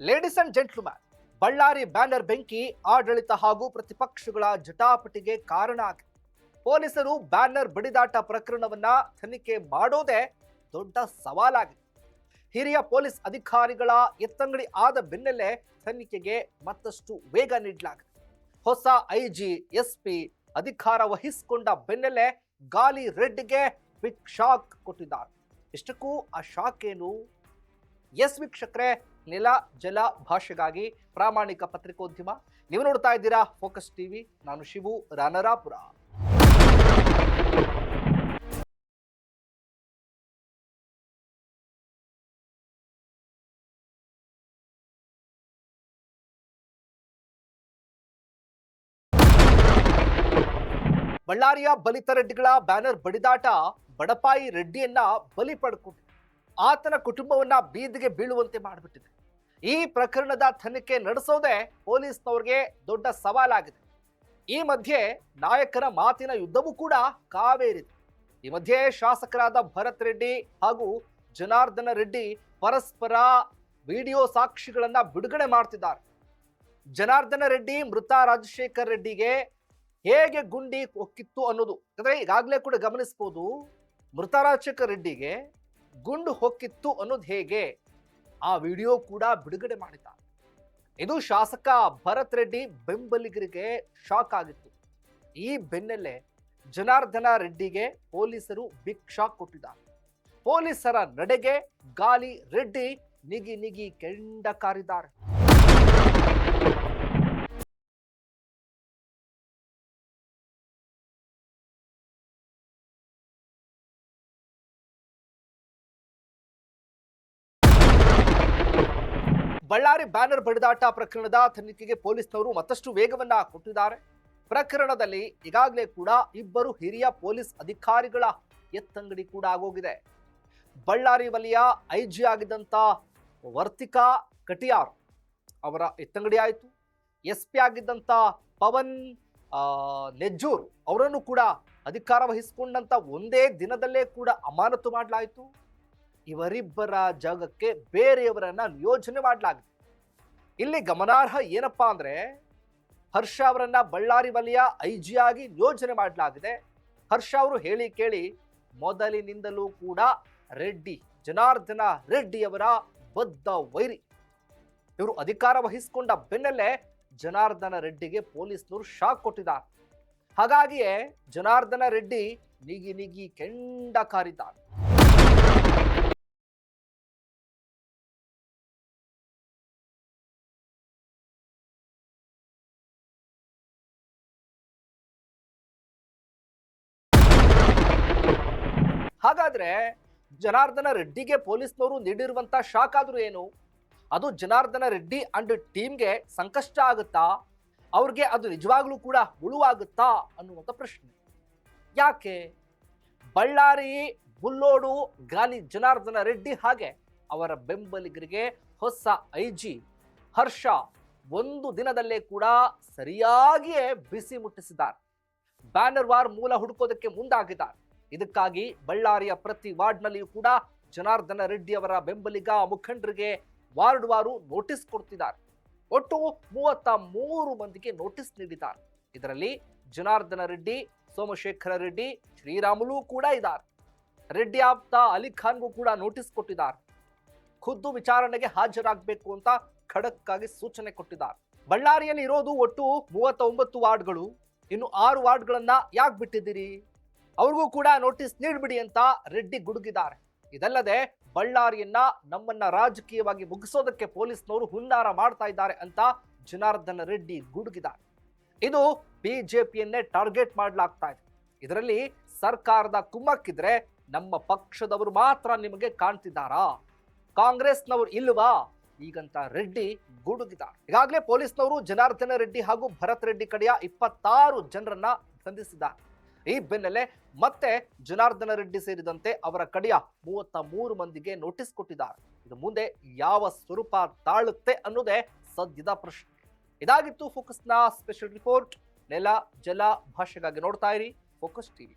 Ladies and gentleman, Ballari banner ಬೆಂಕಿ ಆಡಳಿತ ಹಾಗೂ ಪ್ರತಿಪಕ್ಷಗಳ ಜಟಾಪಟಿಗೆ ಕಾರಣ ಆಗಿದೆ. ಪೊಲೀಸರು ಬ್ಯಾನರ್ ಬಡಿದಾಟ ಪ್ರಕರಣವನ್ನ ತನಿಖೆ ಮಾಡೋದೇ ದೊಡ್ಡ ಸವಾಲಾಗಿದೆ. ಹಿರಿಯ ಪೊಲೀಸ್ ಅಧಿಕಾರಿಗಳ ಎತ್ತಂಗಡಿ ಆದ ಬೆನ್ನಲ್ಲೇ ತನಿಖೆಗೆ ಮತ್ತಷ್ಟು ವೇಗ ನೀಡಲಾಗಿದೆ. ಹೊಸ ಐಜಿ ಎಸ್ಪಿ ಅಧಿಕಾರ ವಹಿಸಿಕೊಂಡ ಬೆನ್ನಲ್ಲೇ ಗಾಲಿ ರೆಡ್ಗೆ ಬಿಗ್ ಶಾಕ್ ಕೊಟ್ಟಿದ್ದಾರೆ. ಇಷ್ಟಕ್ಕೂ ಆ ಶಾಕ್ ಏನು? ಎಸ್ ವೀಕ್ಷಕರೇ, ನೆಲ ಜಲ ಭಾಷೆಗಾಗಿ ಪ್ರಾಮಾಣಿಕ ಪತ್ರಿಕೋದ್ಯಮ. ನೀವು ನೋಡ್ತಾ ಇದ್ದೀರಾ ಫೋಕಸ್ ಟಿವಿ. ನಾನು ಶಿವು ರಾನರಾಪುರ. ಬಳ್ಳಾರಿಯ ಬಲಿತ ರೆಡ್ಡಿಗಳ ಬ್ಯಾನರ್ ಬಡಿದಾಟ ಬಡಪಾಯಿ ರೆಡ್ಡಿಯನ್ನ ಬಲಿ ಪಡ್ಕೊಂಡಿದೆ. ಆತನ ಕುಟುಂಬವನ್ನ ಬೀದಿಗೆ ಬೀಳುವಂತೆ ಮಾಡಿಬಿಟ್ಟಿದೆ. ಈ ಪ್ರಕರಣದ ತನಿಖೆ ನಡೆಸೋದೇ ಪೊಲೀಸ್ನವ್ರಿಗೆ ದೊಡ್ಡ ಸವಾಲಾಗಿದೆ. ಈ ಮಧ್ಯೆ ನಾಯಕರ ಮಾತಿನ ಯುದ್ಧವೂ ಕೂಡ ಕಾವೇರಿದೆ. ಈ ಮಧ್ಯೆ ಶಾಸಕರಾದ ಭರತ್ ರೆಡ್ಡಿ ಹಾಗೂ ಜನಾರ್ದನ ರೆಡ್ಡಿ ಪರಸ್ಪರ ವಿಡಿಯೋ ಸಾಕ್ಷಿಗಳನ್ನ ಬಿಡುಗಡೆ ಮಾಡ್ತಿದ್ದಾರೆ. ಜನಾರ್ದನ ರೆಡ್ಡಿ ಮೃತ ರಾಜಶೇಖರ್ ರೆಡ್ಡಿಗೆ ಹೇಗೆ ಗುಂಡಿ ಹೊಕ್ಕಿತ್ತು ಅನ್ನೋದು, ಅಂದ್ರೆ ಈಗಾಗಲೇ ಕೂಡ ಗಮನಿಸಬಹುದು. ಮೃತ ರಾಜಶೇಖರ್ ರೆಡ್ಡಿಗೆ ಗುಂಡು ಹೊಕ್ಕಿತ್ತು ಅನ್ನೋದು ಹೇಗೆ, ಆ ವಿಡಿಯೋ ಕೂಡ ಬಿಡುಗಡೆ ಮಾಡಿದ್ದಾರೆ. ಇದು ಶಾಸಕ ಭರತ್ ರೆಡ್ಡಿ ಬೆಂಬಲಿಗರಿಗೆ ಶಾಕ್ ಆಗಿತ್ತು. ಈ ಬೆನ್ನಲ್ಲೇ ಜನಾರ್ದನ ರೆಡ್ಡಿಗೆ ಪೊಲೀಸರು ಬಿಗ್ ಶಾಕ್ ಕೊಟ್ಟಿದ್ದಾರೆ. ಪೊಲೀಸರ ನಡೆಗೆ ಗಾಲಿ ರೆಡ್ಡಿ ನಿಗಿ ನಿಗಿ ಕೆಂಡ ಕಾರಿದ್ದಾರೆ. ಬಳ್ಳಾರಿ ಬ್ಯಾನರ್ ಬಡಿದಾಟ ಪ್ರಕರಣದ ತನಿಖೆಗೆ ಪೊಲೀಸ್ನವರು ಮತ್ತಷ್ಟು ವೇಗವನ್ನ ಕೊಟ್ಟಿದ್ದಾರೆ. ಪ್ರಕರಣದಲ್ಲಿ ಈಗಾಗಲೇ ಕೂಡ ಇಬ್ಬರು ಹಿರಿಯ ಪೊಲೀಸ್ ಅಧಿಕಾರಿಗಳ ಎತ್ತಂಗಡಿ ಕೂಡ ಆಗೋಗಿದೆ. ಬಳ್ಳಾರಿ ವಲಯ ಐಜಿ ಆಗಿದ್ದಂತ ವರ್ತಿಕಾ ಕಟಿಯಾರ್ ಅವರ ಎತ್ತಂಗಡಿ ಆಯಿತು. ಎಸ್ಪಿ ಆಗಿದ್ದಂತ ಪವನ್ ನೆಜ್ಜೂರ್ ಅವರನ್ನು ಕೂಡ ಅಧಿಕಾರ ವಹಿಸಿಕೊಂಡಂತ ಒಂದೇ ದಿನದಲ್ಲೇ ಕೂಡ ಅಮಾನತು ಮಾಡಲಾಯಿತು. ಇವರಿಬ್ಬರ ಜಾಗಕ್ಕೆ ಬೇರೆಯವರನ್ನ ನಿಯೋಜನೆ ಮಾಡಲಾಗಿದೆ. ಇಲ್ಲಿ ಗಮನಾರ್ಹ ಏನಪ್ಪಾ ಅಂದ್ರೆ, ಹರ್ಷ ಅವರನ್ನ ಬಳ್ಳಾರಿ ವಲಯ ಐಜಿ ಆಗಿ ನಿಯೋಜನೆ ಮಾಡಲಾಗಿದೆ. ಹರ್ಷ ಅವರು ಹೇಳಿ ಕೇಳಿ ಮೊದಲಿನಿಂದಲೂ ಕೂಡ ರೆಡ್ಡಿ ಜನಾರ್ದನ ರೆಡ್ಡಿಯವರ ಬದ್ಧ ವೈರಿ. ಇವರು ಅಧಿಕಾರ ವಹಿಸಿಕೊಂಡ ಬೆನ್ನಲ್ಲೇ ಜನಾರ್ದನ ರೆಡ್ಡಿಗೆ ಪೊಲೀಸ್ನವರು ಶಾಕ್ ಕೊಟ್ಟಿದ್ದಾರೆ. ಹಾಗಾಗಿಯೇ ಜನಾರ್ದನ ರೆಡ್ಡಿ ನಿಗಿ ನಿಗಿ ಕೆಂಡ ಕಾರಿದ್ದಾರೆ. ಹಾಗಾದ್ರೆ ಜನಾರ್ದನ ರೆಡ್ಡಿಗೆ ಪೊಲೀಸ್ನವರು ನೀಡಿರುವಂತ ಶಾಕ್ ಆದ್ರೂ ಏನು? ಅದು ಜನಾರ್ದನ ರೆಡ್ಡಿ ಅಂಡ್ ಟೀಮ್ಗೆ ಸಂಕಷ್ಟ ಆಗುತ್ತಾ? ಅವ್ರಿಗೆ ಅದು ನಿಜವಾಗ್ಲೂ ಕೂಡ ಉಳುವಾಗುತ್ತಾ ಅನ್ನುವಂಥ ಪ್ರಶ್ನೆ. ಯಾಕೆ? ಬಳ್ಳಾರಿ ಬುಲ್ಲೋಡು ಗಾಲಿ ಜನಾರ್ದನ ರೆಡ್ಡಿ ಹಾಗೆ ಅವರ ಬೆಂಬಲಿಗರಿಗೆ ಹೊಸ ಐಜಿ ಹರ್ಷ ಒಂದು ದಿನದಲ್ಲೇ ಕೂಡ ಸರಿಯಾಗಿಯೇ ಬಿಸಿ ಮುಟ್ಟಿಸಿದ್ದಾರೆ. ಬ್ಯಾನರ್ ವಾರ್ ಮೂಲ ಹುಡುಕೋದಕ್ಕೆ ಮುಂದಾಗಿದ್ದಾರೆ. ಇದಕ್ಕಾಗಿ ಬಳ್ಳಾರಿಯ ಪ್ರತಿ ವಾರ್ಡ್ನಲ್ಲಿಯೂ ಕೂಡ ಜನಾರ್ದನ ರೆಡ್ಡಿ ಅವರ ಬೆಂಬಲಿಗ ಮುಖಂಡರಿಗೆ ವಾರ್ಡ್ ವಾರು ನೋಟಿಸ್ ಕೊಡ್ತಿದ್ದಾರೆ. ಒಟ್ಟು 33 ಮಂದಿಗೆ ನೋಟಿಸ್ ನೀಡಿದ್ದಾರೆ. ಇದರಲ್ಲಿ ಜನಾರ್ದನ ರೆಡ್ಡಿ, ಸೋಮಶೇಖರ ರೆಡ್ಡಿ, ಶ್ರೀರಾಮುಲು ಕೂಡ ಇದ್ದಾರೆ. ರೆಡ್ಡಿ ಆಪ್ತ ಅಲಿ ಖಾನ್ಗೂ ಕೂಡ ನೋಟಿಸ್ ಕೊಟ್ಟಿದ್ದಾರೆ. ಖುದ್ದು ವಿಚಾರಣೆಗೆ ಹಾಜರಾಗಬೇಕು ಅಂತ ಖಡಕ್ ಆಗಿ ಸೂಚನೆ ಕೊಟ್ಟಿದ್ದಾರೆ. ಬಳ್ಳಾರಿಯಲ್ಲಿ ಇರೋದು ಒಟ್ಟು 39 ವಾರ್ಡ್ಗಳು. ಇನ್ನು 6 ವಾರ್ಡ್ಗಳನ್ನ ಯಾಕೆ ಬಿಟ್ಟಿದ್ದೀರಿ? ಅವ್ರಿಗೂ ಕೂಡ ನೋಟಿಸ್ ನೀಡ್ಬಿಡಿ ಅಂತ ರೆಡ್ಡಿ ಗುಡುಗಿದ್ದಾರೆ. ಇದಲ್ಲದೆ ಬಳ್ಳಾರಿಯನ್ನ ನಮ್ಮನ್ನ ರಾಜಕೀಯವಾಗಿ ಮುಗಿಸೋದಕ್ಕೆ ಪೊಲೀಸ್ನವರು ಹುನ್ನಾರ ಮಾಡ್ತಾ ಇದ್ದಾರೆ ಅಂತ ಜನಾರ್ದನ ರೆಡ್ಡಿ ಗುಡುಗಿದ್ದಾರೆ. ಇದು ಬಿಜೆಪಿಯನ್ನೇ ಟಾರ್ಗೆಟ್ ಮಾಡಲಾಗ್ತಾ ಇದೆ. ಇದರಲ್ಲಿ ಸರ್ಕಾರದ ಕುಮ್ಮಕ್ಕಿದ್ರೆ ನಮ್ಮ ಪಕ್ಷದವರು ಮಾತ್ರ ನಿಮಗೆ ಕಾಣ್ತಿದ್ದಾರಾ? ಕಾಂಗ್ರೆಸ್ನವರು ಇಲ್ವಾ? ಈಗಂತ ರೆಡ್ಡಿ ಗುಡುಗಿದ್ದಾರೆ. ಈಗಾಗಲೇ ಪೊಲೀಸ್ನವರು ಜನಾರ್ದನ ರೆಡ್ಡಿ ಹಾಗೂ ಭರತ್ ರೆಡ್ಡಿ ಕಡೆಯ 26 ಜನರನ್ನ ಬಂಧಿಸಿದ್ದಾರೆ. ಈ ಬೆನ್ನಲ್ಲೇ ಮತ್ತೆ ಜನಾರ್ದನ ರೆಡ್ಡಿ ಸೇರಿದಂತೆ ಅವರ ಕಡೆಯ 33 ಮಂದಿಗೆ ನೋಟಿಸ್ ಕೊಟ್ಟಿದ್ದಾರೆ. ಇದು ಮುಂದೆ ಯಾವ ಸ್ವರೂಪ ತಾಳುತ್ತೆ ಅನ್ನೋದೇ ಸದ್ಯದ ಪ್ರಶ್ನೆ. ಇದಾಗಿತ್ತು ಫೋಕಸ್ನ ಸ್ಪೆಷಲ್ ರಿಪೋರ್ಟ್. ನೆಲ ಜಲ ಭಾಷೆಗಾಗಿ ನೋಡ್ತಾ ಇರಿ ಫೋಕಸ್ ಟಿವಿ.